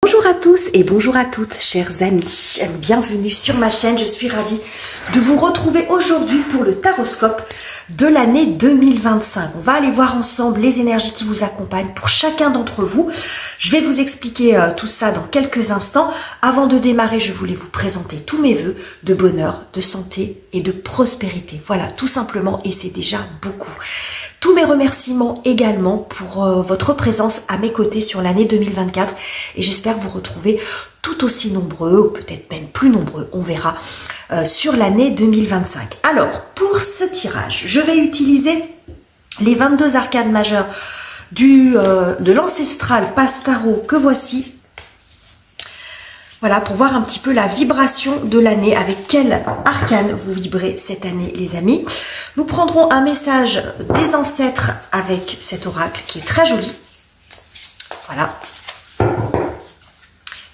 Bonjour à tous et bonjour à toutes, chers amis. Bienvenue sur ma chaîne. Je suis ravie de vous retrouver aujourd'hui pour le taroscope de l'année 2025. On va aller voir ensemble les énergies qui vous accompagnent pour chacun d'entre vous. Je vais vous expliquer tout ça dans quelques instants. Avant de démarrer, je voulais vous présenter tous mes vœux de bonheur, de santé et de prospérité. Voilà, tout simplement, et c'est déjà beaucoup. Tous mes remerciements également pour votre présence à mes côtés sur l'année 2024 et j'espère vous retrouver tout aussi nombreux, ou peut-être même plus nombreux, on verra, sur l'année 2025. Alors, pour ce tirage, je vais utiliser les 22 arcanes majeures de l'ancestral Passe Tarot que voici. Voilà, pour voir un petit peu la vibration de l'année, avec quel arcane vous vibrez cette année, les amis. Nous prendrons un message des ancêtres avec cet oracle qui est très joli. Voilà.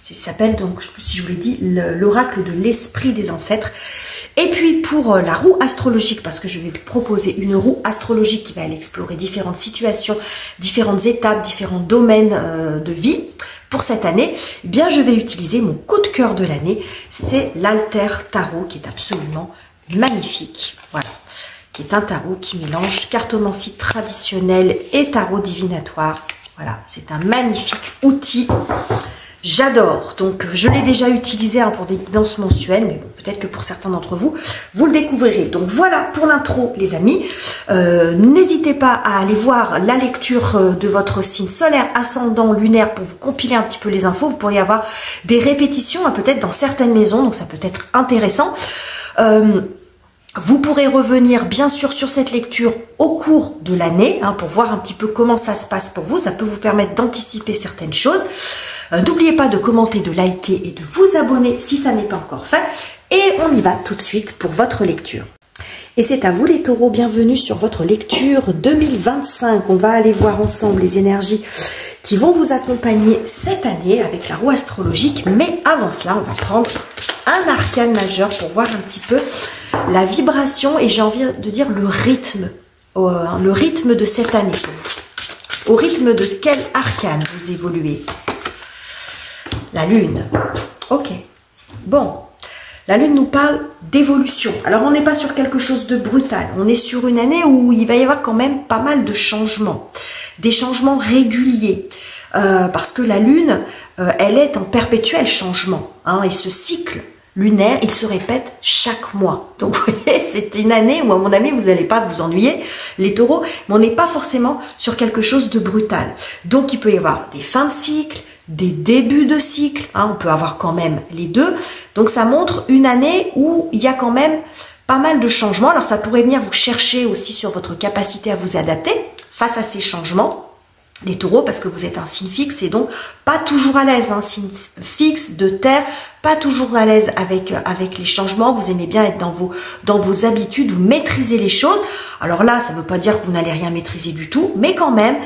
Ça s'appelle donc, je ne sais plus si je vous l'ai dit, l'oracle de l'esprit des ancêtres. Et puis pour la roue astrologique, parce que je vais vous proposer une roue astrologique qui va aller explorer différentes situations, différentes étapes, différents domaines de vie. Pour cette année, eh bien je vais utiliser mon coup de cœur de l'année, c'est l'Alter Tarot qui est absolument magnifique. Voilà, qui est un tarot qui mélange cartomancie traditionnelle et tarot divinatoire. Voilà, c'est un magnifique outil. J'adore, donc je l'ai déjà utilisé pour des guidances mensuelles, mais bon, peut-être que pour certains d'entre vous, vous le découvrirez. Donc voilà pour l'intro, les amis. N'hésitez pas à aller voir la lecture de votre signe solaire, ascendant, lunaire, pour vous compiler un petit peu les infos. Vous pourriez avoir des répétitions, peut-être dans certaines maisons, donc ça peut être intéressant. Vous pourrez revenir bien sûr sur cette lecture au cours de l'année, pour voir un petit peu comment ça se passe pour vous. Ça peut vous permettre d'anticiper certaines choses. N'oubliez pas de commenter, de liker et de vous abonner si ça n'est pas encore fait. Et on y va tout de suite pour votre lecture. Et c'est à vous les taureaux, bienvenue sur votre lecture 2025. On va aller voir ensemble les énergies qui vont vous accompagner cette année avec la roue astrologique. Mais avant cela, on va prendre un arcane majeur pour voir un petit peu la vibration et j'ai envie de dire le rythme de cette année. Au rythme de quel arcane vous évoluez? La lune. Ok. Bon. La lune nous parle d'évolution. Alors, on n'est pas sur quelque chose de brutal. On est sur une année où il va y avoir quand même pas mal de changements. Des changements réguliers. Parce que la lune, elle est en perpétuel changement. Et ce cycle lunaire, il se répète chaque mois. Donc, vous voyez, c'est une année où, à mon avis, vous n'allez pas vous ennuyer, les taureaux. Mais on n'est pas forcément sur quelque chose de brutal. Donc, il peut y avoir des fins de cycle, des débuts de cycle, on peut avoir quand même les deux. Donc ça montre une année où il y a quand même pas mal de changements. Alors ça pourrait venir vous chercher aussi sur votre capacité à vous adapter face à ces changements, les taureaux, parce que vous êtes un signe fixe et donc pas toujours à l'aise, signe fixe de terre, pas toujours à l'aise avec les changements. Vous aimez bien être dans vos habitudes, vous maîtrisez les choses. Alors là, ça ne veut pas dire que vous n'allez rien maîtriser du tout, mais quand même,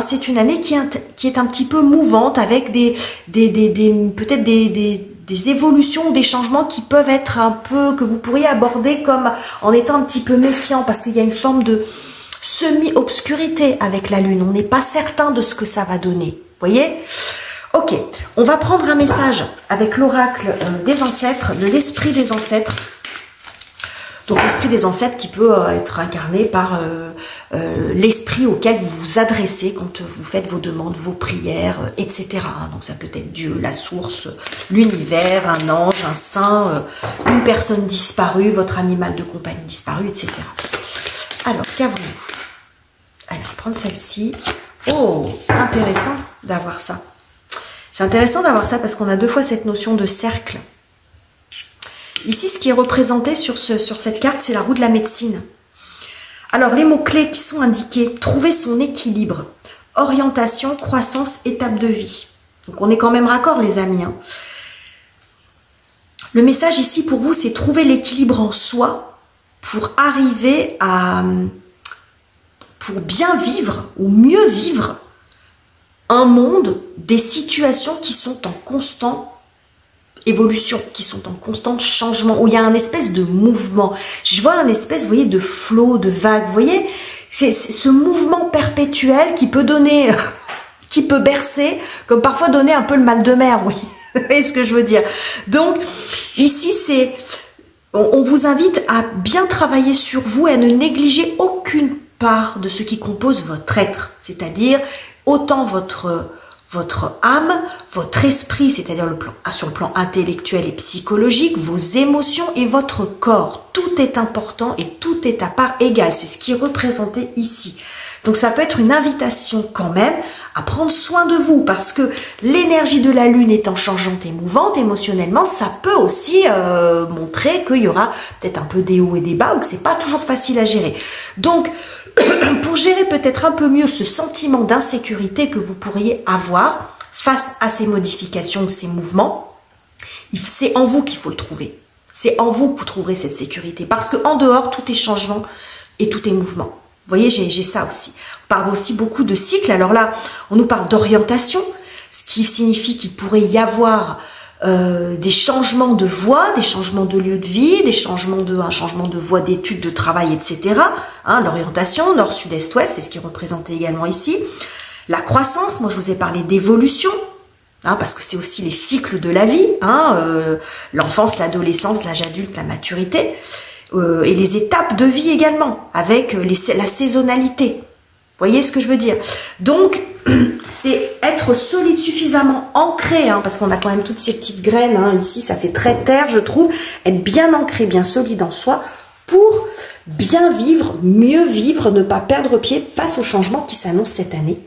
c'est une année qui est un petit peu mouvante avec peut-être des évolutions, des changements qui peuvent être un peu, que vous pourriez aborder comme en étant un petit peu méfiant, parce qu'il y a une forme de semi-obscurité avec la lune. On n'est pas certain de ce que ça va donner. Vous voyez? Ok, on va prendre un message avec l'oracle des ancêtres, de l'esprit des ancêtres. Donc l'esprit des ancêtres qui peut être incarné par l'esprit auquel vous vous adressez quand vous faites vos demandes, vos prières, etc. Donc ça peut être Dieu, la source, l'univers, un ange, un saint, une personne disparue, votre animal de compagnie disparu, etc. Alors, qu'avons-nous? Allez, on va prendre celle-ci. Oh, intéressant d'avoir ça. C'est intéressant d'avoir ça parce qu'on a deux fois cette notion de cercle. Ici, ce qui est représenté sur cette carte, c'est la roue de la médecine. Alors, les mots-clés qui sont indiqués, trouver son équilibre, orientation, croissance, étape de vie. Donc, on est quand même raccord, les amis. Le message ici pour vous, c'est trouver l'équilibre en soi pour arriver pour bien vivre ou mieux vivre un monde, des situations qui sont en constant évolution, qui sont en constant changement, où il y a un espèce de mouvement. Je vois un espèce, vous voyez, de flot, de vague. Vous voyez, c'est ce mouvement perpétuel qui peut donner qui peut bercer, comme parfois donner un peu le mal de mer, oui. Vous voyez ce que je veux dire? Donc, ici, on vous invite à bien travailler sur vous et à ne négliger aucune part de ce qui compose votre être. C'est-à-dire, autant votre âme, votre esprit, c'est-à-dire sur le plan intellectuel et psychologique, vos émotions et votre corps. Tout est important et tout est à part égale. C'est ce qui est représenté ici. Donc ça peut être une invitation quand même à prendre soin de vous parce que l'énergie de la lune étant changeante et mouvante émotionnellement, ça peut aussi montrer qu'il y aura peut-être un peu des hauts et des bas ou que c'est pas toujours facile à gérer. Donc pour gérer peut-être un peu mieux ce sentiment d'insécurité que vous pourriez avoir face à ces modifications ou ces mouvements, c'est en vous qu'il faut le trouver. C'est en vous que vous trouverez cette sécurité. Parce qu'en dehors, tout est changement et tout est mouvement. Vous voyez, j'ai ça aussi. On parle aussi beaucoup de cycles. Alors là, on nous parle d'orientation, ce qui signifie qu'il pourrait y avoir des changements de voie, des changements de lieu de vie, un changement de voie d'études, de travail, etc. Hein, l'orientation, nord, sud, est, ouest, c'est ce qui est représenté également ici. La croissance, moi je vous ai parlé d'évolution, hein, parce que c'est aussi les cycles de la vie, hein, l'enfance, l'adolescence, l'âge adulte, la maturité, et les étapes de vie également, avec la saisonnalité. Vous voyez ce que je veux dire? Donc, c'est être solide, suffisamment ancré, hein, parce qu'on a quand même toutes ces petites graines, hein, ici, ça fait très terre, je trouve, être bien ancré, bien solide en soi, pour bien vivre, mieux vivre, ne pas perdre pied face aux changements qui s'annoncent cette année,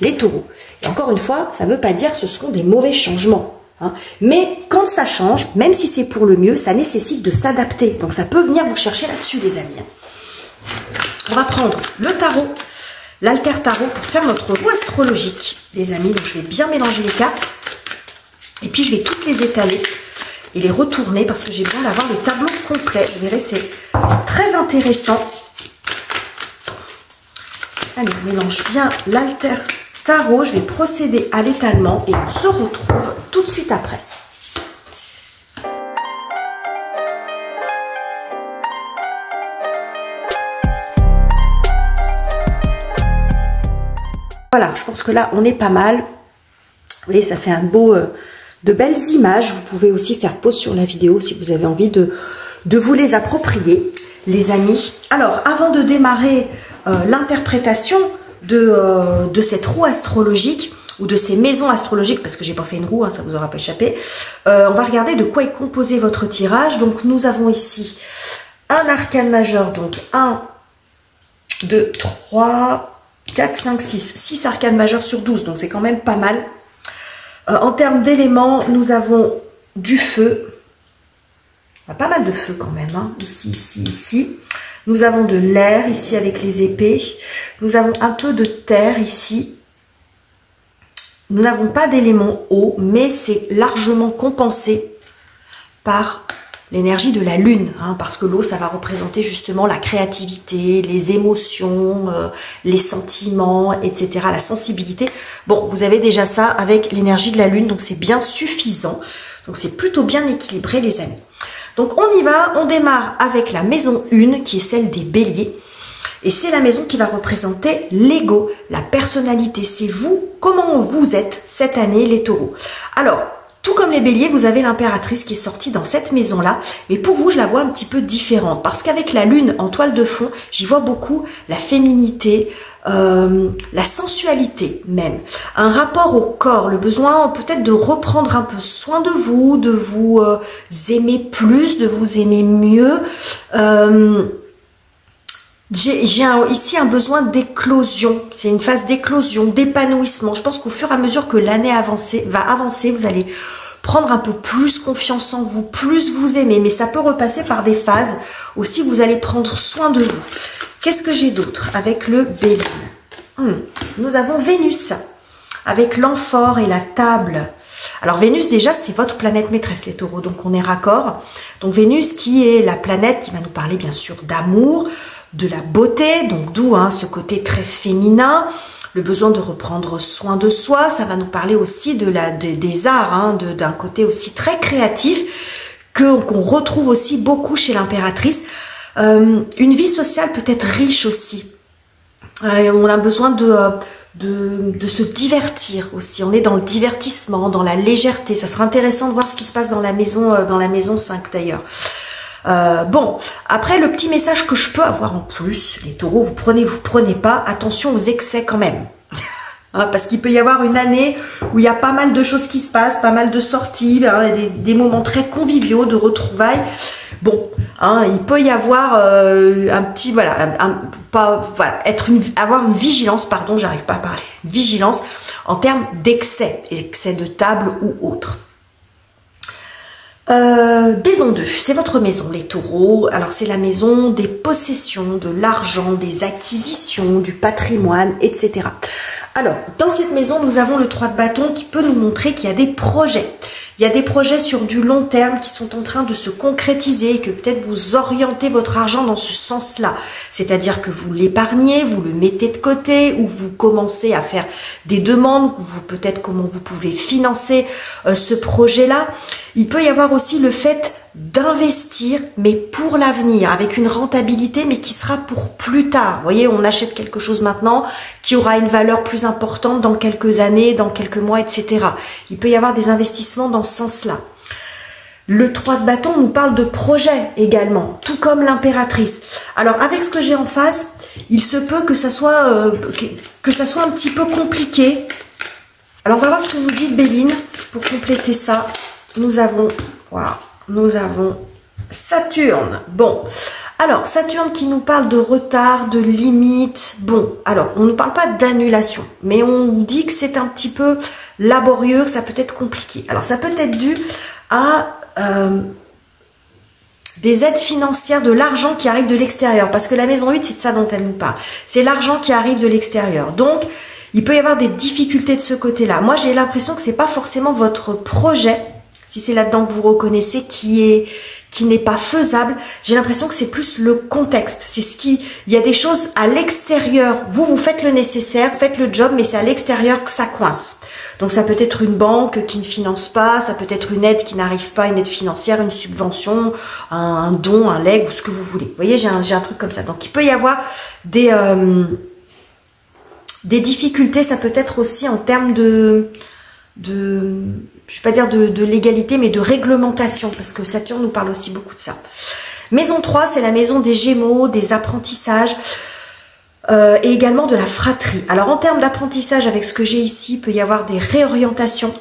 les taureaux. Et encore une fois, ça ne veut pas dire que ce seront des mauvais changements, hein, mais quand ça change, même si c'est pour le mieux, ça nécessite de s'adapter, donc ça peut venir vous chercher là-dessus, les amis. On va prendre le tarot, l'alter tarot pour faire notre roue astrologique, les amis. Donc je vais bien mélanger les cartes et puis je vais toutes les étaler et les retourner parce que j'ai besoin d'avoir le tableau complet. Vous verrez, c'est très intéressant. Allez, on mélange bien l'alter tarot. Je vais procéder à l'étalement et on se retrouve tout de suite après. Voilà, je pense que là, on est pas mal. Vous voyez, ça fait un beau, de belles images. Vous pouvez aussi faire pause sur la vidéo si vous avez envie de vous les approprier, les amis. Alors, avant de démarrer l'interprétation de cette roue astrologique ou de ces maisons astrologiques, parce que j'ai pas fait une roue, hein, ça vous aura pas échappé, on va regarder de quoi est composé votre tirage. Donc, nous avons ici un arcane majeur, donc 1, 2, 3... 4, 5, 6 arcanes majeures sur 12, donc c'est quand même pas mal. En termes d'éléments, nous avons du feu. Pas mal de feu quand même, hein. Ici, ici, ici. Nous avons de l'air, ici avec les épées. Nous avons un peu de terre ici. Nous n'avons pas d'élément eau, mais c'est largement compensé par l'énergie de la lune, hein, parce que l'eau, ça va représenter justement la créativité, les émotions, les sentiments, etc., la sensibilité. Bon, vous avez déjà ça avec l'énergie de la lune, donc c'est bien suffisant. Donc c'est plutôt bien équilibré, les amis. Donc on y va, on démarre avec la maison 1, qui est celle des béliers. Et c'est la maison qui va représenter l'ego, la personnalité. C'est vous, comment vous êtes cette année, les taureaux. Alors, tout comme les béliers, vous avez l'impératrice qui est sortie dans cette maison-là. Mais pour vous, je la vois un petit peu différente. Parce qu'avec la lune en toile de fond, j'y vois beaucoup la féminité, la sensualité même. Un rapport au corps, le besoin peut-être de reprendre un peu soin de vous aimer plus, de vous aimer mieux. J'ai ici un besoin d'éclosion. C'est une phase d'éclosion, d'épanouissement. Je pense qu'au fur et à mesure que l'année va avancer, vous allez prendre un peu plus confiance en vous, plus vous aimer. Mais ça peut repasser par des phases aussi, vous allez prendre soin de vous. Qu'est-ce que j'ai d'autre avec le bélier? Nous avons Vénus avec l'amphore et la table. Alors Vénus, déjà, c'est votre planète maîtresse, les taureaux. Donc on est raccord. Donc Vénus qui est la planète qui va nous parler bien sûr d'amour, de la beauté, donc d'où ce côté très féminin, le besoin de reprendre soin de soi. Ça va nous parler aussi des arts, d'un côté aussi très créatif qu'on retrouve aussi beaucoup chez l'impératrice. Une vie sociale peut-être riche aussi. On a besoin de se divertir aussi. On est dans le divertissement, dans la légèreté. Ça sera intéressant de voir ce qui se passe dans la maison 5 d'ailleurs. Bon, après le petit message que je peux avoir en plus, les taureaux, vous prenez pas, attention aux excès quand même. Hein, parce qu'il peut y avoir une année où il y a pas mal de choses qui se passent, pas mal de sorties, hein, des moments très conviviaux, de retrouvailles. Bon, hein, il peut y avoir un petit, voilà, avoir une vigilance, pardon, j'arrive pas à parler, vigilance en termes d'excès, excès de table ou autre. Maison 2, c'est votre maison les taureaux. Alors c'est la maison des possessions, de l'argent, des acquisitions, du patrimoine, etc. Alors dans cette maison nous avons le 3 de bâton qui peut nous montrer qu'il y a des projets. Il y a des projets sur du long terme qui sont en train de se concrétiser, que peut-être vous orientez votre argent dans ce sens-là. C'est-à-dire que vous l'épargnez, vous le mettez de côté, ou vous commencez à faire des demandes, ou peut-être comment vous pouvez financer ce projet-là. Il peut y avoir aussi le fait d'investir, mais pour l'avenir, avec une rentabilité, mais qui sera pour plus tard. Vous voyez, on achète quelque chose maintenant qui aura une valeur plus importante dans quelques années, dans quelques mois, etc. Il peut y avoir des investissements dans ce sens-là. Le 3 de bâton nous parle de projet également, tout comme l'impératrice. Alors, avec ce que j'ai en face, il se peut que ça soit un petit peu compliqué. Alors, on va voir ce que nous dit Béline pour compléter ça. Nous avons Saturne. Bon, alors Saturne qui nous parle de retard, de limite. Bon, alors on ne parle pas d'annulation, mais on nous dit que c'est un petit peu laborieux, que ça peut être compliqué. Alors ça peut être dû à des aides financières, de l'argent qui arrive de l'extérieur, parce que la maison 8, c'est de ça dont elle nous parle. C'est l'argent qui arrive de l'extérieur. Donc, il peut y avoir des difficultés de ce côté-là. Moi, j'ai l'impression que c'est pas forcément votre projet, si c'est là-dedans que vous reconnaissez, qui n'est pas faisable. J'ai l'impression que c'est plus le contexte. Il y a des choses à l'extérieur. Vous faites le nécessaire, faites le job, mais c'est à l'extérieur que ça coince. Donc ça peut être une banque qui ne finance pas, ça peut être une aide qui n'arrive pas, une aide financière, une subvention, un don, un legs, ou ce que vous voulez. Vous voyez, j'ai un truc comme ça. Donc il peut y avoir des difficultés. Ça peut être aussi en termes je vais pas dire de légalité, mais de réglementation, parce que Saturne nous parle aussi beaucoup de ça. Maison 3, c'est la maison des Gémeaux, des apprentissages, et également de la fratrie. Alors en termes d'apprentissage, avec ce que j'ai ici, il peut y avoir des réorientations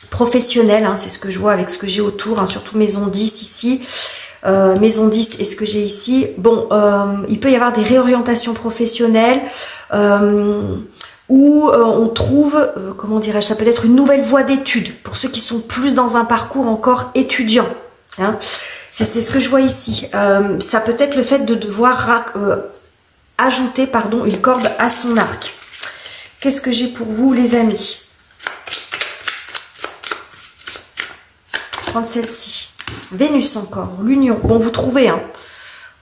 professionnelles, hein, c'est ce que je vois avec ce que j'ai autour, hein, surtout maison 10 ici, maison 10 et ce que j'ai ici. Bon, il peut y avoir des réorientations professionnelles, où on trouve, comment dirais-je, ça peut être une nouvelle voie d'études pour ceux qui sont plus dans un parcours encore étudiant. Hein. C'est ce que je vois ici. Ça peut être le fait de devoir ajouter, pardon, une corde à son arc. Qu'est-ce que j'ai pour vous, les amis? Prendre celle-ci. Vénus encore, l'union. Bon, vous trouvez, hein.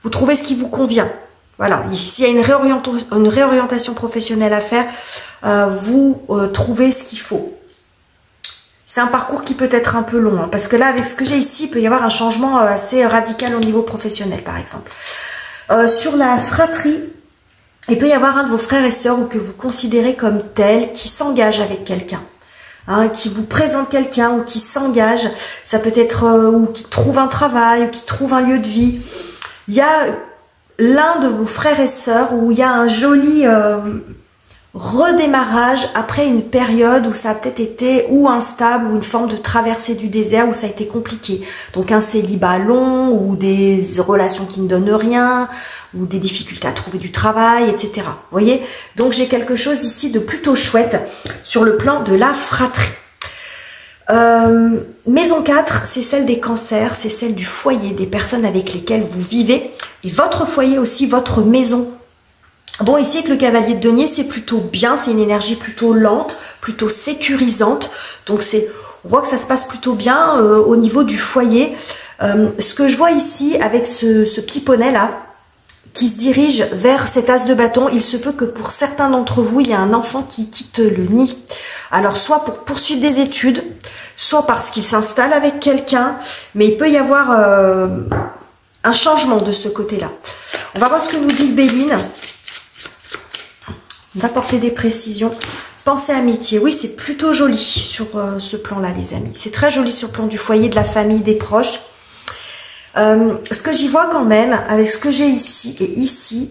Vous trouvez ce qui vous convient. Voilà, s'il y a une réorientation professionnelle à faire, vous trouvez ce qu'il faut. C'est un parcours qui peut être un peu long, hein, parce que là, avec ce que j'ai ici, il peut y avoir un changement assez radical au niveau professionnel, par exemple. Sur la fratrie, il peut y avoir un de vos frères et sœurs, ou que vous considérez comme tel, qui s'engage avec quelqu'un. Hein, qui vous présente quelqu'un, ou qui s'engage. Ça peut être, ou qui trouve un travail, ou qui trouve un lieu de vie. Il y a l'un de vos frères et sœurs où il y a un joli redémarrage après une période où ça a peut-être été ou instable, ou une forme de traversée du désert où ça a été compliqué. Donc un célibat long, ou des relations qui ne donnent rien, ou des difficultés à trouver du travail, etc. Vous voyez? Donc j'ai quelque chose ici de plutôt chouette sur le plan de la fratrie. Maison 4, c'est celle des cancers, c'est celle du foyer, des personnes avec lesquelles vous vivez, et votre foyer aussi, votre maison. Bon, ici avec le cavalier de denier, c'est plutôt bien, c'est une énergie plutôt lente, plutôt sécurisante, donc on voit que ça se passe plutôt bien au niveau du foyer. Ce que je vois ici avec ce petit poney là, qui se dirige vers cet as de bâton, il se peut que pour certains d'entre vous, il y a un enfant qui quitte le nid. Alors, soit pour poursuivre des études, soit parce qu'il s'installe avec quelqu'un, mais il peut y avoir un changement de ce côté-là. On va voir ce que nous dit Béline. d'apporter des précisions. Pensée amitié, oui, c'est plutôt joli sur ce plan-là, les amis. C'est très joli sur le plan du foyer, de la famille, des proches. Ce que j'y vois quand même, avec ce que j'ai ici et ici,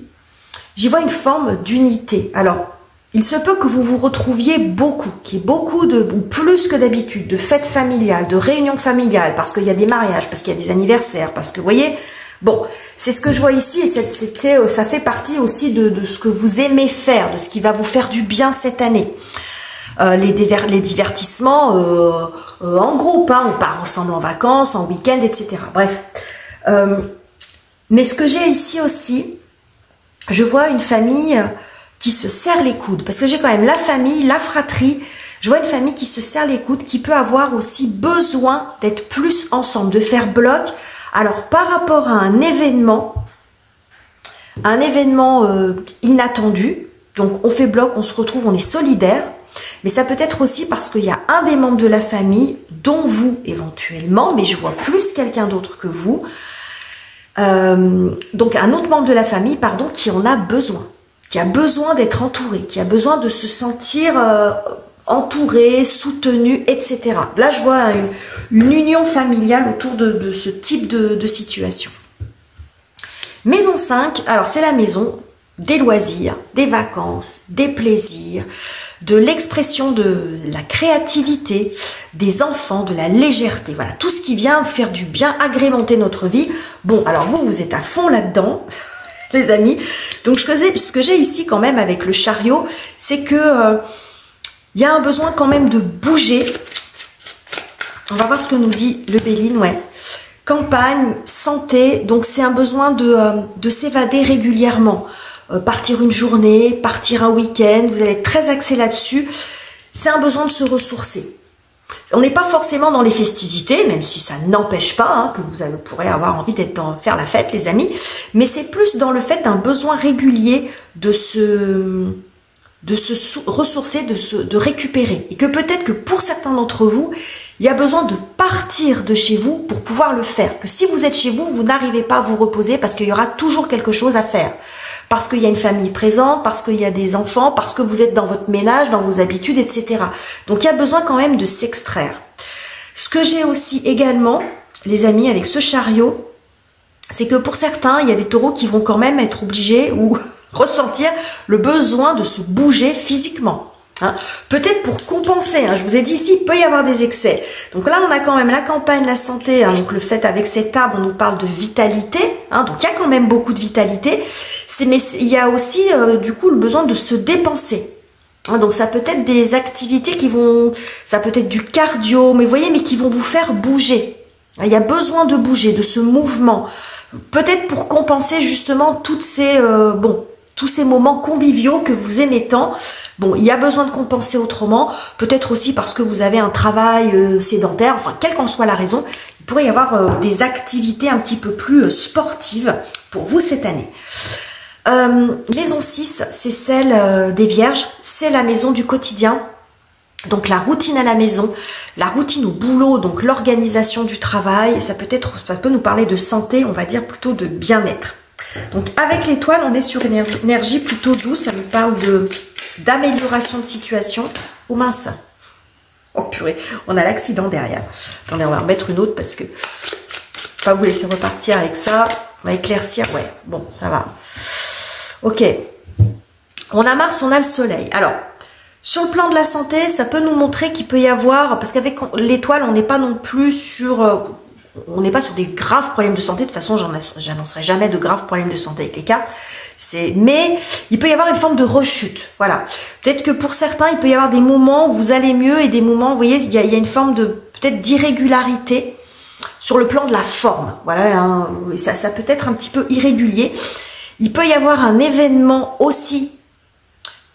j'y vois une forme d'unité. Alors, il se peut que vous vous retrouviez beaucoup, qu'il y ait beaucoup de, ou plus que d'habitude, de fêtes familiales, de réunions familiales, parce qu'il y a des mariages, parce qu'il y a des anniversaires, parce que, vous voyez, bon, c'est ce que je vois ici, et ça fait partie aussi de ce que vous aimez faire, de ce qui va vous faire du bien cette année. Les divertissements en groupe, hein, on part ensemble en vacances, en week-end, etc. Bref. Mais ce que j'ai ici aussi, je vois une famille qui se serre les coudes, parce que j'ai quand même la famille, la fratrie, je vois une famille qui se serre les coudes, qui peut avoir aussi besoin d'être plus ensemble, de faire bloc. Alors par rapport à un événement inattendu, donc on fait bloc, on se retrouve, on est solidaire, mais ça peut être aussi parce qu'il y a un des membres de la famille, dont vous éventuellement, mais je vois plus quelqu'un d'autre que vous, donc un autre membre de la famille, pardon, qui en a besoin. Qui a besoin d'être entouré, qui a besoin de se sentir entouré, soutenu, etc. Là, je vois une union familiale autour de ce type de situation. Maison 5, alors c'est la maison des loisirs, des vacances, des plaisirs, de l'expression de la créativité, des enfants, de la légèreté. Voilà, tout ce qui vient faire du bien, agrémenter notre vie. Bon, alors vous êtes à fond là-dedans, les amis. Donc ce que j'ai ici quand même avec le chariot, c'est que il y a un besoin quand même de bouger. On va voir ce que nous dit le Béline, ouais. Campagne, santé, donc c'est un besoin de s'évader régulièrement. Partir une journée, partir un week-end, vous allez être très axé là-dessus. C'est un besoin de se ressourcer. On n'est pas forcément dans les festivités, même si ça n'empêche pas hein, que vous pourrez avoir envie faire la fête, les amis. Mais c'est plus dans le fait d'un besoin régulier de se ressourcer, de récupérer. Et que peut-être que pour certains d'entre vous, il y a besoin de partir de chez vous pour pouvoir le faire. Que si vous êtes chez vous, vous n'arrivez pas à vous reposer parce qu'il y aura toujours quelque chose à faire. Parce qu'il y a une famille présente, parce qu'il y a des enfants, parce que vous êtes dans votre ménage, dans vos habitudes, etc. Donc il y a besoin quand même de s'extraire. Ce que j'ai aussi également, les amis, avec ce chariot, c'est que pour certains, il y a des taureaux qui vont quand même être obligés ou ressentir le besoin de se bouger physiquement. Hein. Peut-être pour compenser, hein, je vous ai dit ici, il peut y avoir des excès. Donc là, on a quand même la campagne, la santé, hein, donc le fait avec cet arbre, on nous parle de vitalité, hein, donc il y a quand même beaucoup de vitalité, mais il y a aussi du coup le besoin de se dépenser. Hein, donc ça peut être des activités ça peut être du cardio, mais vous voyez, mais qui vont vous faire bouger. Il y a besoin de bouger, de ce mouvement, peut-être pour compenser justement tous ces moments conviviaux que vous aimez tant. Bon, il y a besoin de compenser autrement, peut-être aussi parce que vous avez un travail sédentaire, enfin, quelle qu'en soit la raison, il pourrait y avoir des activités un petit peu plus sportives pour vous cette année. Maison 6, c'est celle des Vierges, c'est la maison du quotidien. Donc la routine à la maison, la routine au boulot, donc l'organisation du travail, ça peut nous parler de santé, on va dire plutôt de bien-être. Donc avec l'étoile, on est sur une énergie plutôt douce, ça nous parle d'amélioration de situation. Oh mince, oh purée, on a l'accident derrière. Attendez, on va remettre une autre parce que pas vous laisser repartir avec ça. On va éclaircir, ouais, bon, ça va. Ok, on a Mars, on a le Soleil. Alors, sur le plan de la santé, ça peut nous montrer qu'il peut y avoir, parce qu'avec l'étoile, on n'est pas non plus sur... on n'est pas sur des graves problèmes de santé. De toute façon, j'annoncerai jamais de graves problèmes de santé avec les cartes. Mais il peut y avoir une forme de rechute. Voilà. Peut-être que pour certains, il peut y avoir des moments où vous allez mieux et des moments, vous voyez, il y a une forme de peut-être d'irrégularité sur le plan de la forme. Voilà. Hein, ça peut être un petit peu irrégulier. Il peut y avoir un événement aussi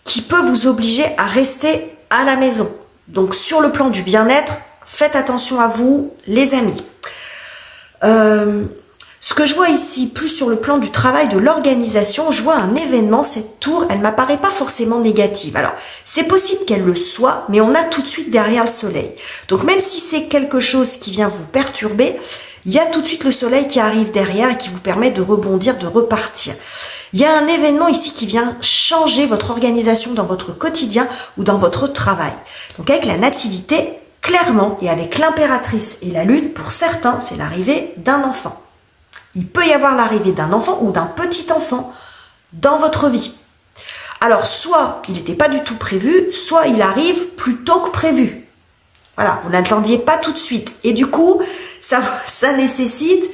qui peut vous obliger à rester à la maison. Donc sur le plan du bien-être, faites attention à vous, les amis. Ce que je vois ici, plus sur le plan du travail, de l'organisation, je vois un événement, cette tour, elle m'apparaît pas forcément négative. Alors, c'est possible qu'elle le soit, mais on a tout de suite derrière le soleil. Donc même si c'est quelque chose qui vient vous perturber, il y a tout de suite le soleil qui arrive derrière et qui vous permet de rebondir, de repartir. Il y a un événement ici qui vient changer votre organisation dans votre quotidien ou dans votre travail. Donc avec la nativité, clairement, et avec l'impératrice et la lune, pour certains, c'est l'arrivée d'un enfant. Il peut y avoir l'arrivée d'un enfant ou d'un petit enfant dans votre vie. Alors, soit il n'était pas du tout prévu, soit il arrive plus tôt que prévu. Voilà, vous n'attendiez pas tout de suite. Et du coup, ça nécessite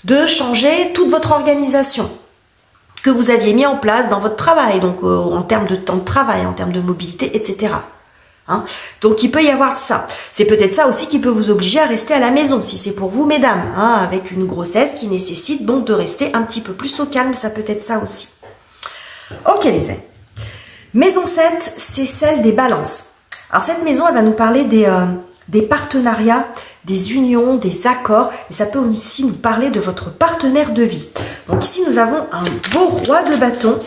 de changer toute votre organisation que vous aviez mis en place dans votre travail, donc en termes de temps de travail, en termes de mobilité, etc. Hein, donc il peut y avoir de ça. C'est peut-être ça aussi qui peut vous obliger à rester à la maison, si c'est pour vous, mesdames, hein, avec une grossesse qui nécessite donc de rester un petit peu plus au calme, ça peut être ça aussi. Ok les amis. Maison 7, c'est celle des balances. Alors cette maison, elle va nous parler des partenariats, des unions, des accords, et ça peut aussi nous parler de votre partenaire de vie. Donc ici, nous avons un beau roi de bâton.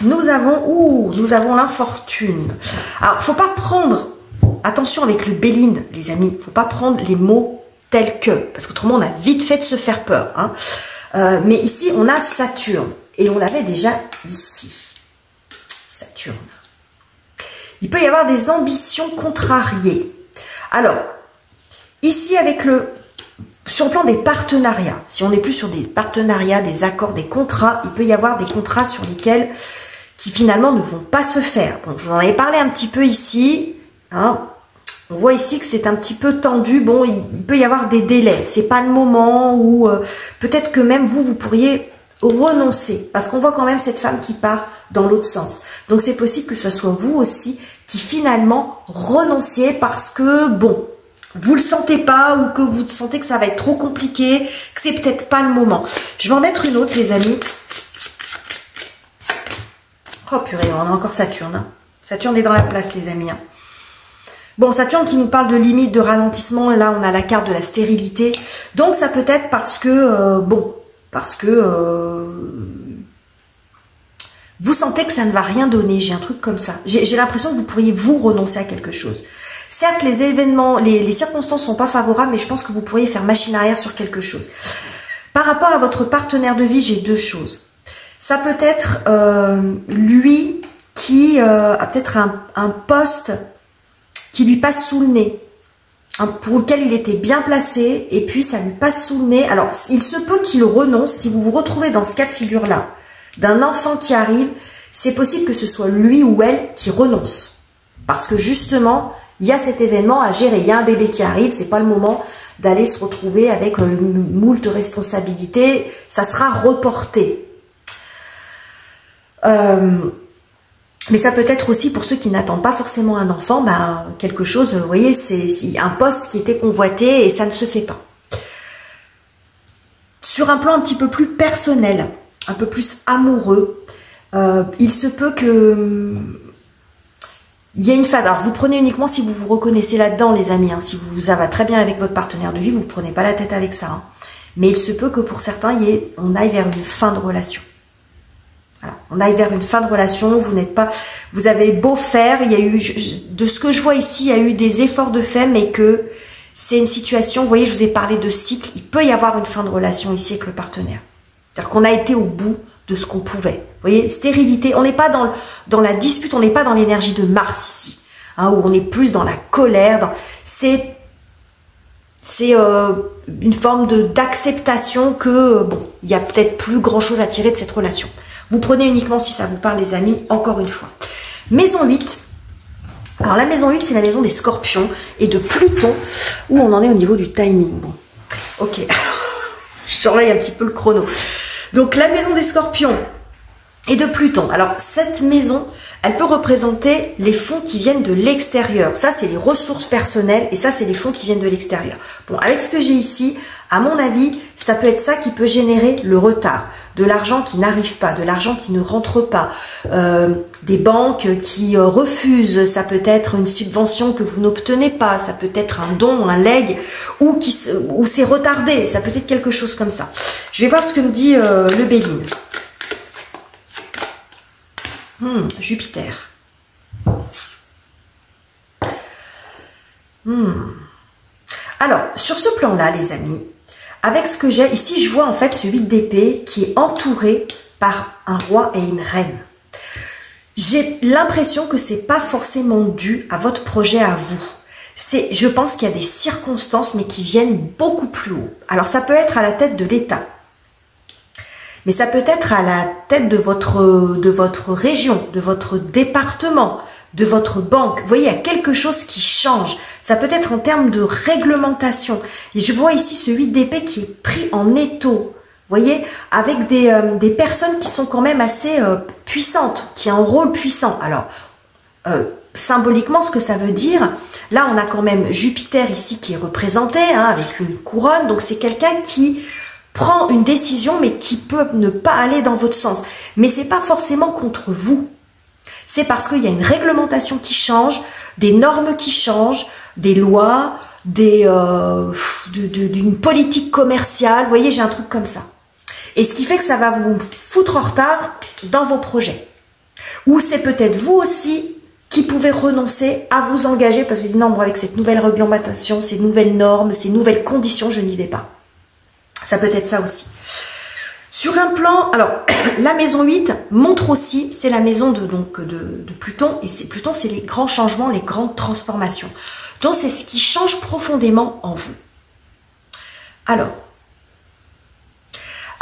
Nous avons l'infortune. Alors, faut pas prendre, attention avec le Béline, les amis, faut pas prendre les mots tels que, parce qu'autrement, on a vite fait de se faire peur. Hein. Mais ici, on a Saturne, et on l'avait déjà ici. Saturne. Il peut y avoir des ambitions contrariées. Alors, ici, sur le plan des partenariats, si on n'est plus sur des partenariats, des accords, des contrats, il peut y avoir des contrats sur lesquels qui finalement ne vont pas se faire. Bon, je vous en avais parlé un petit peu ici. Hein. On voit ici que c'est un petit peu tendu. Bon, il peut y avoir des délais. C'est pas le moment où peut-être que même vous pourriez renoncer. Parce qu'on voit quand même cette femme qui part dans l'autre sens. Donc c'est possible que ce soit vous aussi qui finalement renonciez parce que, bon, vous le sentez pas ou que vous sentez que ça va être trop compliqué, que c'est peut-être pas le moment. Je vais en mettre une autre, les amis. Oh purée, on a encore Saturne. Hein. Saturne est dans la place, les amis. Hein. Bon, Saturne qui nous parle de limite, de ralentissement. Et là, on a la carte de la stérilité. Donc, ça peut être parce que, vous sentez que ça ne va rien donner. J'ai un truc comme ça. J'ai l'impression que vous pourriez vous renoncer à quelque chose. Certes, les événements, les circonstances ne sont pas favorables, mais je pense que vous pourriez faire machine arrière sur quelque chose. Par rapport à votre partenaire de vie, j'ai deux choses. Ça peut être lui qui a peut-être un poste qui lui passe sous le nez, hein, pour lequel il était bien placé, et puis ça lui passe sous le nez. Alors, il se peut qu'il renonce, si vous vous retrouvez dans ce cas de figure-là, d'un enfant qui arrive, c'est possible que ce soit lui ou elle qui renonce. Parce que justement, il y a cet événement à gérer, il y a un bébé qui arrive, c'est pas le moment d'aller se retrouver avec moult responsabilités, ça sera reporté. Mais ça peut être aussi pour ceux qui n'attendent pas forcément un enfant, ben, quelque chose, vous voyez, c'est un poste qui était convoité et ça ne se fait pas. Sur un plan un petit peu plus personnel, un peu plus amoureux, il se peut que il y a une phase. Alors vous prenez uniquement si vous vous reconnaissez là-dedans, les amis. Hein, si ça va très bien avec votre partenaire de vie, vous ne prenez pas la tête avec ça. Hein. Mais il se peut que pour certains, on aille vers une fin de relation. Voilà, on aille vers une fin de relation, vous avez beau faire, il y a eu, de ce que je vois ici, il y a eu des efforts de fait, mais que c'est une situation, vous voyez, je vous ai parlé de cycle, il peut y avoir une fin de relation ici avec le partenaire. C'est-à-dire qu'on a été au bout de ce qu'on pouvait. Vous voyez, stérilité, on n'est pas dans la dispute, on n'est pas dans l'énergie de Mars ici, hein, où on est plus dans la colère, c'est une forme d'acceptation que, bon, il n'y a peut-être plus grand-chose à tirer de cette relation. Vous prenez uniquement si ça vous parle, les amis, encore une fois. Maison 8. Alors, la maison 8, c'est la maison des scorpions et de Pluton, où on en est au niveau du timing. Bon, ok. Je surveille un petit peu le chrono. Donc, la maison des scorpions et de Pluton. Alors, cette maison, elle peut représenter les fonds qui viennent de l'extérieur. Ça, c'est les ressources personnelles et ça, c'est les fonds qui viennent de l'extérieur. Bon, avec ce que j'ai ici, à mon avis, ça peut être ça qui peut générer le retard. De l'argent qui n'arrive pas, de l'argent qui ne rentre pas, des banques qui refusent, ça peut être une subvention que vous n'obtenez pas, ça peut être un don, un leg, ou c'est retardé, ça peut être quelque chose comme ça. Je vais voir ce que me dit le Béline. Jupiter. Alors, sur ce plan-là, les amis, avec ce que j'ai, ici je vois en fait ce 8 d'épée qui est entouré par un roi et une reine. J'ai l'impression que c'est pas forcément dû à votre projet à vous. Je pense qu'il y a des circonstances, mais qui viennent beaucoup plus haut. Alors, ça peut être à la tête de l'État. Mais ça peut être à la tête de votre région, de votre département, de votre banque. Vous voyez, il y a quelque chose qui change. Ça peut être en termes de réglementation. Et je vois ici ce 8 d'épée qui est pris en étau. Vous voyez, avec des personnes qui sont quand même assez puissantes, qui ont un rôle puissant. Alors, symboliquement, ce que ça veut dire, là, on a quand même Jupiter ici qui est représenté, hein, avec une couronne. Donc, c'est quelqu'un qui prend une décision, mais qui peut ne pas aller dans votre sens. Mais c'est pas forcément contre vous. C'est parce qu'il y a une réglementation qui change, des normes qui changent, des lois, d'une politique commerciale. Vous voyez, j'ai un truc comme ça. Et ce qui fait que ça va vous foutre en retard dans vos projets. Ou c'est peut-être vous aussi qui pouvez renoncer à vous engager parce que vous dites non, moi avec cette nouvelle réglementation, ces nouvelles normes, ces nouvelles conditions, je n'y vais pas. Ça peut être ça aussi. Sur un plan, alors la maison 8 montre aussi, c'est la maison de Pluton, et Pluton, c'est les grands changements, les grandes transformations. Donc c'est ce qui change profondément en vous. Alors,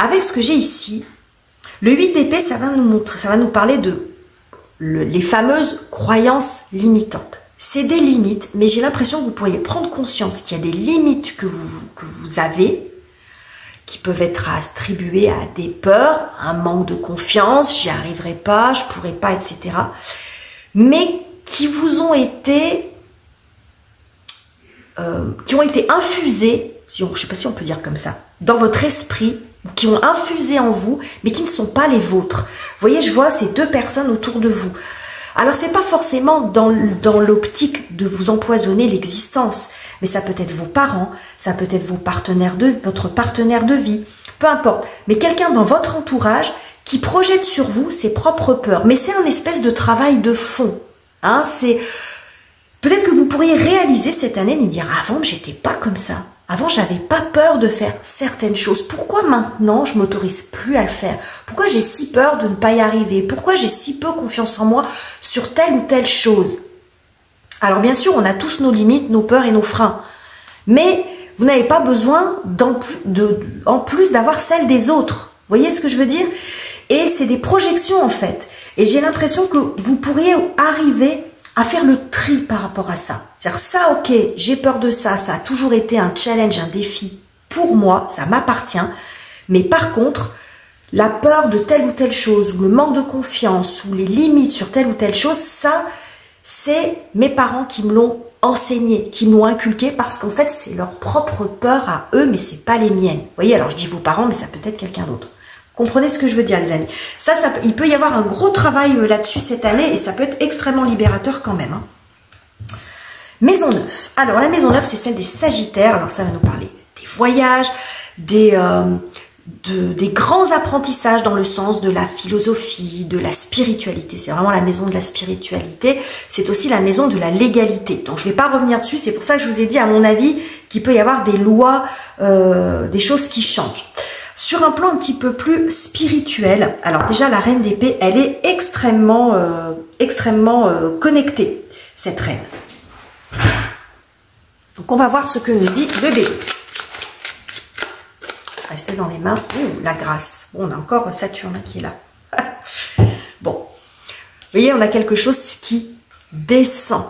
avec ce que j'ai ici, le 8 d'épée, ça va nous montrer, ça va nous parler de les fameuses croyances limitantes. C'est des limites, mais j'ai l'impression que vous pourriez prendre conscience qu'il y a des limites que vous avez, qui peuvent être attribuées à des peurs, un manque de confiance, j'y arriverai pas, je pourrai pas, etc. Mais qui vous ont été, infusées, je ne sais pas si on peut dire comme ça, dans votre esprit, qui ont infusé en vous, mais qui ne sont pas les vôtres. Vous voyez, je vois ces deux personnes autour de vous. Alors, c'est pas forcément dans l'optique de vous empoisonner l'existence, mais ça peut être vos parents, ça peut être votre partenaire de vie, peu importe. Mais quelqu'un dans votre entourage qui projette sur vous ses propres peurs. Mais c'est un espèce de travail de fond. Hein, peut-être que vous pourriez réaliser cette année, de dire avant, j'étais pas comme ça. Avant, j'avais pas peur de faire certaines choses. Pourquoi maintenant, je m'autorise plus à le faire? Pourquoi j'ai si peur de ne pas y arriver? Pourquoi j'ai si peu confiance en moi sur telle ou telle chose? Alors bien sûr, on a tous nos limites, nos peurs et nos freins. Mais vous n'avez pas besoin en plus d'avoir celles des autres. Vous voyez ce que je veux dire? Et c'est des projections en fait. Et j'ai l'impression que vous pourriez arriver à faire le tri par rapport à ça. C'est-à-dire ça, ok, j'ai peur de ça, ça a toujours été un challenge, un défi pour moi, ça m'appartient. Mais par contre, la peur de telle ou telle chose, ou le manque de confiance, ou les limites sur telle ou telle chose, ça, c'est mes parents qui me l'ont enseigné, qui me l'ont inculqué, parce qu'en fait, c'est leur propre peur à eux, mais c'est pas les miennes. Vous voyez, alors je dis vos parents, mais ça peut être quelqu'un d'autre. Comprenez ce que je veux dire, les amis. Il peut y avoir un gros travail là-dessus cette année et ça peut être extrêmement libérateur quand même. Hein. Maison 9. Alors, la maison 9, c'est celle des Sagittaires. Alors, ça va nous parler des voyages, des grands apprentissages dans le sens de la philosophie, de la spiritualité. C'est vraiment la maison de la spiritualité. C'est aussi la maison de la légalité. Donc, je ne vais pas revenir dessus. C'est pour ça que je vous ai dit, à mon avis, qu'il peut y avoir des lois, des choses qui changent. Sur un plan un petit peu plus spirituel, alors déjà la reine d'épée, elle est extrêmement connectée, cette reine. Donc on va voir ce que nous dit le bébé. Restez dans les mains. Ouh, la grâce. Bon, on a encore Saturne qui est là. Bon, vous voyez, on a quelque chose qui descend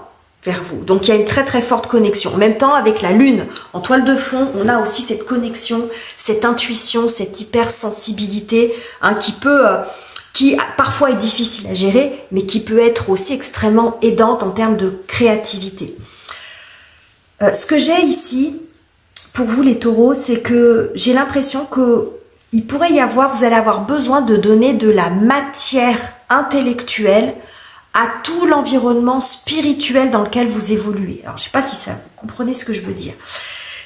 vers vous. Donc, il y a une très très forte connexion. En même temps, avec la lune en toile de fond, on a aussi cette connexion, cette intuition, cette hypersensibilité hein, qui parfois est difficile à gérer, mais qui peut être aussi extrêmement aidante en termes de créativité. Ce que j'ai ici, pour vous les taureaux, c'est que j'ai l'impression que il pourrait y avoir, vous allez avoir besoin de donner de la matière intellectuelle à tout l'environnement spirituel dans lequel vous évoluez. Alors, je ne sais pas si ça, vous comprenez ce que je veux dire.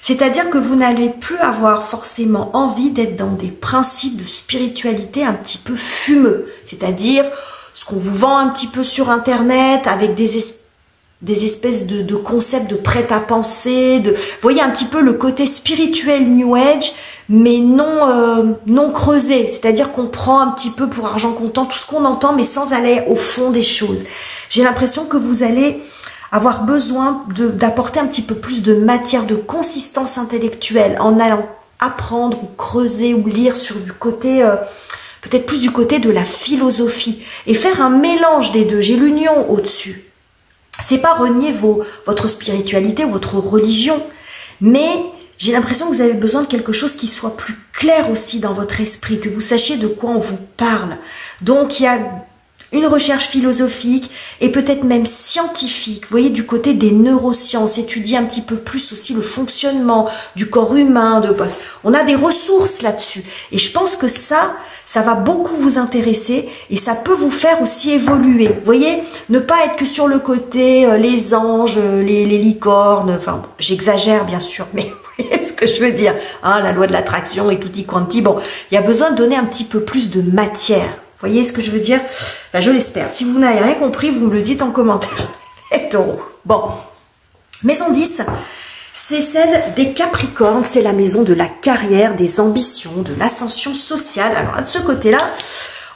C'est-à-dire que vous n'allez plus avoir forcément envie d'être dans des principes de spiritualité un petit peu fumeux. C'est-à-dire ce qu'on vous vend un petit peu sur Internet avec des des espèces de concepts de prêt-à-penser, vous voyez un petit peu le côté spirituel New Age, mais non creusé, c'est-à-dire qu'on prend un petit peu pour argent comptant tout ce qu'on entend, mais sans aller au fond des choses. J'ai l'impression que vous allez avoir besoin d'apporter un petit peu plus de matière, de consistance intellectuelle, en allant apprendre ou creuser ou lire sur du côté, peut-être plus du côté de la philosophie, et faire un mélange des deux. J'ai l'union au-dessus. C'est pas renier votre spiritualité, votre religion, mais j'ai l'impression que vous avez besoin de quelque chose qui soit plus clair aussi dans votre esprit, que vous sachiez de quoi on vous parle. Donc il y a une recherche philosophique et peut-être même scientifique, vous voyez, du côté des neurosciences, étudier un petit peu plus aussi le fonctionnement du corps humain, on a des ressources là-dessus. Et je pense que ça va beaucoup vous intéresser et ça peut vous faire aussi évoluer. Vous voyez, ne pas être que sur le côté les anges, les licornes, enfin, j'exagère bien sûr, mais vous voyez ce que je veux dire, hein, la loi de l'attraction et tutti quanti. Bon, il y a besoin de donner un petit peu plus de matière. Vous voyez ce que je veux dire? Enfin, je l'espère. Si vous n'avez rien compris, vous me le dites en commentaire. Les taureaux. Bon. Maison 10, c'est celle des Capricornes. C'est la maison de la carrière, des ambitions, de l'ascension sociale. Alors, de ce côté-là,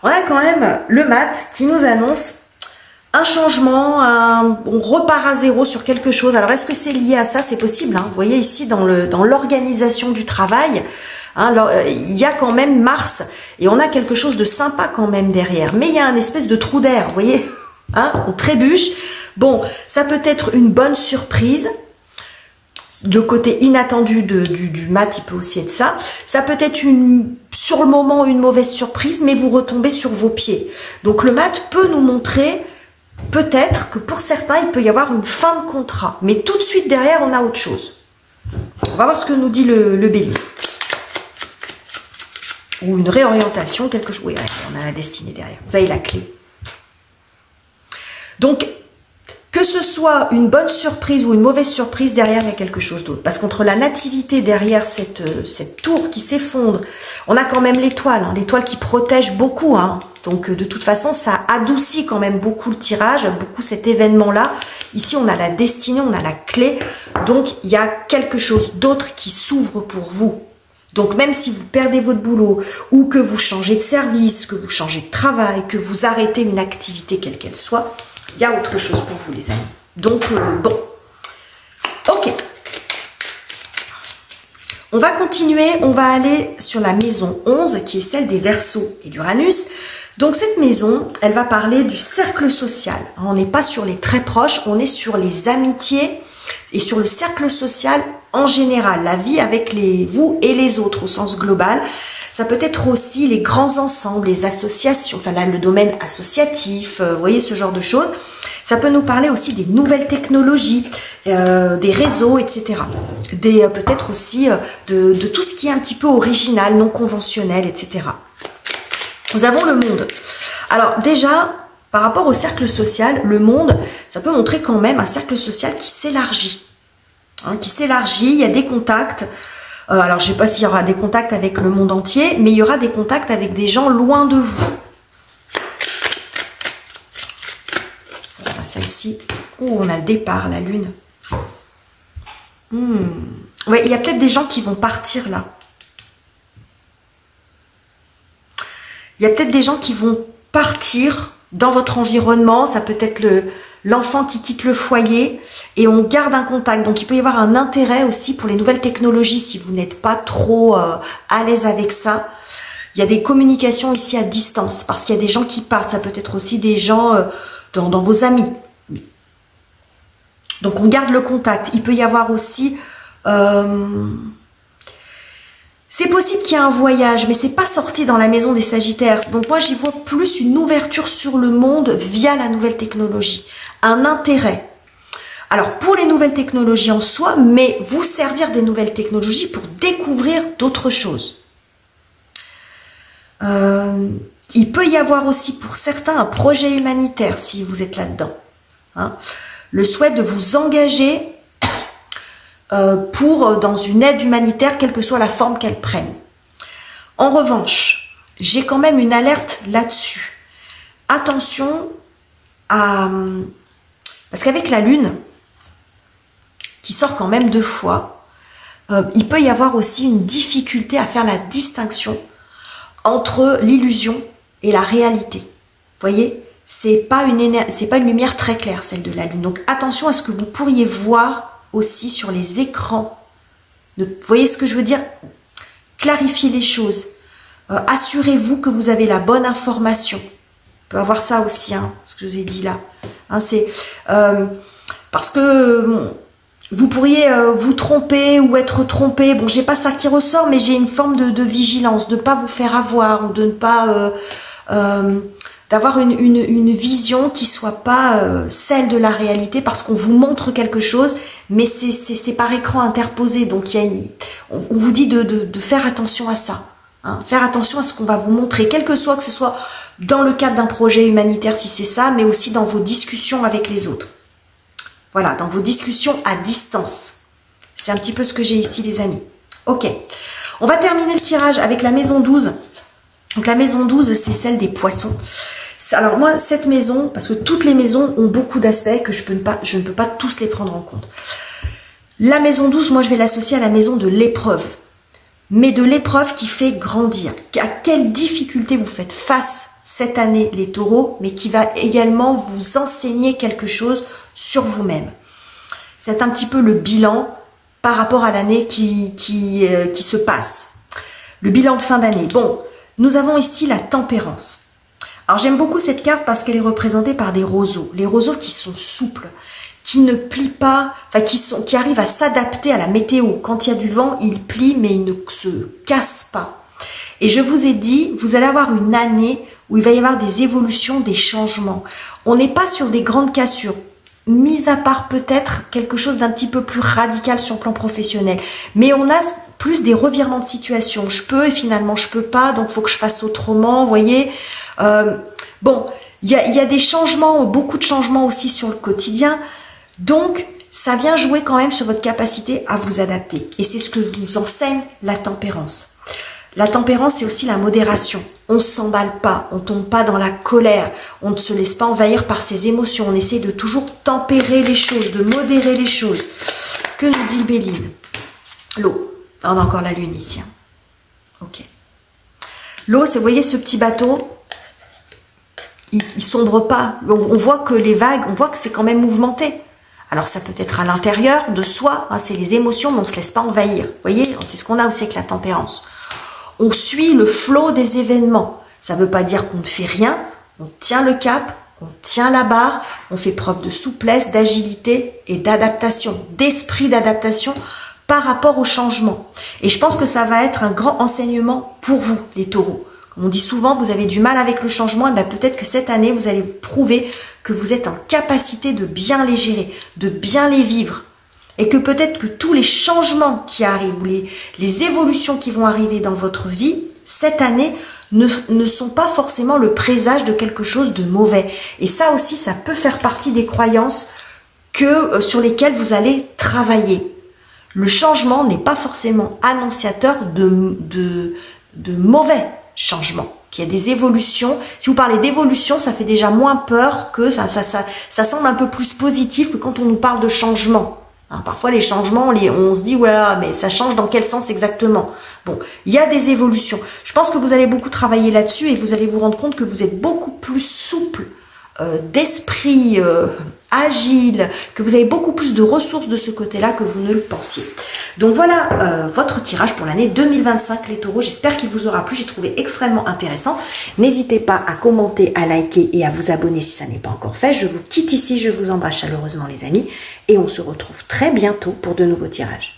on a quand même le mat qui nous annonce un changement, on repart à zéro sur quelque chose. Alors, est-ce que c'est lié à ça? C'est possible, hein. Vous voyez ici, dans l'organisation du travail, hein, alors, il y a quand même Mars et on a quelque chose de sympa quand même derrière. Mais il y a un espèce de trou d'air, vous voyez, hein, on trébuche. Bon, ça peut être une bonne surprise. Le côté inattendu du mat, il peut aussi être ça. Ça peut être sur le moment une mauvaise surprise, mais vous retombez sur vos pieds. Donc le mat peut nous montrer peut-être que pour certains, il peut y avoir une fin de contrat. Mais tout de suite derrière, on a autre chose. On va voir ce que nous dit le bélier. Ou une réorientation, quelque chose. Oui, on a la destinée derrière. Vous avez la clé. Donc, que ce soit une bonne surprise ou une mauvaise surprise, derrière, il y a quelque chose d'autre. Parce qu'entre la nativité, derrière cette tour qui s'effondre, on a quand même l'étoile. Hein, l'étoile qui protège beaucoup. Hein. Donc, de toute façon, ça adoucit quand même beaucoup le tirage, beaucoup cet événement-là. Ici, on a la destinée, on a la clé. Donc, il y a quelque chose d'autre qui s'ouvre pour vous. Donc, même si vous perdez votre boulot ou que vous changez de service, que vous changez de travail, que vous arrêtez une activité quelle qu'elle soit, il y a autre chose pour vous, les amis. Donc, bon. Ok. On va continuer. On va aller sur la maison 11, qui est celle des Verseaux et d'Uranus. Donc, cette maison, elle va parler du cercle social. On n'est pas sur les très proches, on est sur les amitiés et sur le cercle social en général. La vie avec vous et les autres au sens global. Ça peut être aussi les grands ensembles, les associations, enfin là, le domaine associatif, vous voyez ce genre de choses. Ça peut nous parler aussi des nouvelles technologies, des réseaux, etc. Peut-être aussi de tout ce qui est un petit peu original, non conventionnel, etc. Nous avons le monde. Alors déjà, par rapport au cercle social, le monde, ça peut montrer quand même un cercle social qui s'élargit. Hein, qui s'élargit, il y a des contacts. Alors, je ne sais pas s'il y aura des contacts avec le monde entier, mais il y aura des contacts avec des gens loin de vous. Voilà, celle-ci. Oh, on a le départ, la lune. Ouais, il y a peut-être des gens qui vont partir là. Il y a peut-être des gens qui vont partir dans votre environnement. Ça peut être l'enfant qui quitte le foyer et on garde un contact. Donc, il peut y avoir un intérêt aussi pour les nouvelles technologies si vous n'êtes pas trop à l'aise avec ça. Il y a des communications ici à distance parce qu'il y a des gens qui partent. Ça peut être aussi des gens dans vos amis. Donc, on garde le contact. Il peut y avoir aussi... c'est possible qu'il y ait un voyage, mais c'est pas sorti dans la maison des Sagittaires. Donc moi, j'y vois plus une ouverture sur le monde via la nouvelle technologie. Un intérêt. Alors, pour les nouvelles technologies en soi, mais vous servir des nouvelles technologies pour découvrir d'autres choses. Il peut y avoir aussi pour certains un projet humanitaire, si vous êtes là-dedans. Hein. Le souhait de vous engager dans une aide humanitaire, quelle que soit la forme qu'elle prenne. En revanche, j'ai quand même une alerte là-dessus. Attention à Parce qu'avec la lune, qui sort quand même 2 fois, il peut y avoir aussi une difficulté à faire la distinction entre l'illusion et la réalité. Vous voyez, c'est pas une lumière très claire, celle de la lune. Donc attention à ce que vous pourriez voir aussi sur les écrans. Vous voyez ce que je veux dire? Clarifiez les choses. Assurez-vous que vous avez la bonne information. On peut avoir ça aussi, hein, ce que je vous ai dit là. Hein, c'est parce que vous pourriez vous tromper ou être trompé. Bon, j'ai pas ça qui ressort, mais j'ai une forme de vigilance, de ne pas vous faire avoir ou de ne pas d'avoir une vision qui soit pas celle de la réalité, parce qu'on vous montre quelque chose, mais c'est par écran interposé. Donc on vous dit de faire attention à ça. Hein, faire attention à ce qu'on va vous montrer, quel que ce soit dans le cadre d'un projet humanitaire si c'est ça, mais aussi dans vos discussions avec les autres. Voilà, dans vos discussions à distance. C'est un petit peu ce que j'ai ici, les amis. Ok, on va terminer le tirage avec la maison 12. Donc la maison 12, c'est celle des poissons. Alors moi, cette maison, parce que toutes les maisons ont beaucoup d'aspects que je ne peux pas tous les prendre en compte. La maison 12, moi je vais l'associer à la maison de l'épreuve. Mais de l'épreuve qui fait grandir. À quelle difficulté vous faites face cette année, les taureaux, mais qui va également vous enseigner quelque chose sur vous-même. C'est un petit peu le bilan par rapport à l'année qui se passe. Le bilan de fin d'année. Bon, nous avons ici la tempérance. Alors j'aime beaucoup cette carte parce qu'elle est représentée par des roseaux. Les roseaux qui sont souples, qui ne plient pas, enfin qui arrivent à s'adapter à la météo. Quand il y a du vent, ils plient mais ils ne se cassent pas. Et je vous ai dit, vous allez avoir une année où il va y avoir des évolutions, des changements. On n'est pas sur des grandes cassures, mis à part peut-être quelque chose d'un petit peu plus radical sur le plan professionnel. Mais on a plus des revirements de situation. Je peux et finalement je peux pas, donc il faut que je fasse autrement, vous voyez. Bon, il y a des changements, beaucoup de changements aussi sur le quotidien. Donc, ça vient jouer quand même sur votre capacité à vous adapter. Et c'est ce que vous enseigne la tempérance. La tempérance, c'est aussi la modération. On ne s'emballe pas, on ne tombe pas dans la colère, on ne se laisse pas envahir par ses émotions. On essaie de toujours tempérer les choses, de modérer les choses. Que nous dit le Béline? L'eau. On a encore la lune ici. Hein. Ok. L'eau, c'est, vous voyez ce petit bateau, il sombre pas. On voit que les vagues, on voit que c'est quand même mouvementé. Alors ça peut être à l'intérieur de soi, hein, c'est les émotions, mais on ne se laisse pas envahir. Vous voyez, c'est ce qu'on a aussi avec la tempérance. On suit le flot des événements. Ça ne veut pas dire qu'on ne fait rien, on tient le cap, on tient la barre, on fait preuve de souplesse, d'agilité et d'adaptation, d'esprit d'adaptation par rapport au changement. Et je pense que ça va être un grand enseignement pour vous, les taureaux. Comme on dit souvent, vous avez du mal avec le changement, et bien peut-être que cette année, vous allez prouver que vous êtes en capacité de bien les gérer, de bien les vivre. Et que peut-être que tous les changements qui arrivent, ou les évolutions qui vont arriver dans votre vie, cette année, ne sont pas forcément le présage de quelque chose de mauvais. Et ça aussi, ça peut faire partie des croyances sur lesquelles vous allez travailler. Le changement n'est pas forcément annonciateur de mauvais changements. Qu'il y a des évolutions. Si vous parlez d'évolution, ça fait déjà moins peur que ça semble un peu plus positif que quand on nous parle de changement. Hein, parfois les changements, on se dit voilà, mais ça change dans quel sens exactement? Bon, il y a des évolutions. Je pense que vous allez beaucoup travailler là-dessus et vous allez vous rendre compte que vous êtes beaucoup plus souple d'esprit, agile, que vous avez beaucoup plus de ressources de ce côté-là que vous ne le pensiez. Donc voilà votre tirage pour l'année 2025, les taureaux. J'espère qu'il vous aura plu, j'ai trouvé extrêmement intéressant. N'hésitez pas à commenter, à liker et à vous abonner si ça n'est pas encore fait. Je vous quitte ici, je vous embrasse chaleureusement les amis et on se retrouve très bientôt pour de nouveaux tirages.